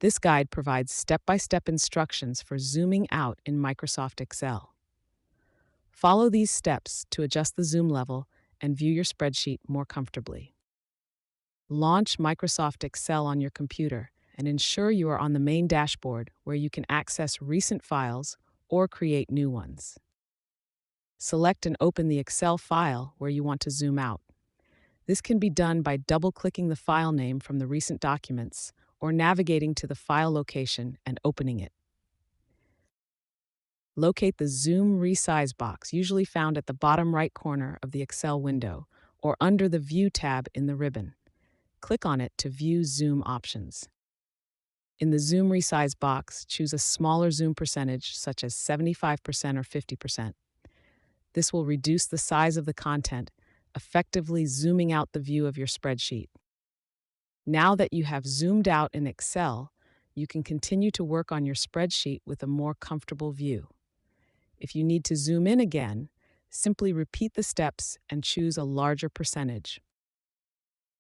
This guide provides step-by-step instructions for zooming out in Microsoft Excel. Follow these steps to adjust the zoom level and view your spreadsheet more comfortably. Launch Microsoft Excel on your computer and ensure you are on the main dashboard where you can access recent files or create new ones. Select and open the Excel file where you want to zoom out. This can be done by double-clicking the file name from the recent documents or navigating to the file location and opening it. Locate the Zoom Resize box, usually found at the bottom right corner of the Excel window or under the View tab in the ribbon. Click on it to view zoom options. In the Zoom Resize box, choose a smaller zoom percentage, such as 75% or 50%. This will reduce the size of the content, effectively zooming out the view of your spreadsheet. Now that you have zoomed out in Excel, you can continue to work on your spreadsheet with a more comfortable view. If you need to zoom in again, simply repeat the steps and choose a larger percentage.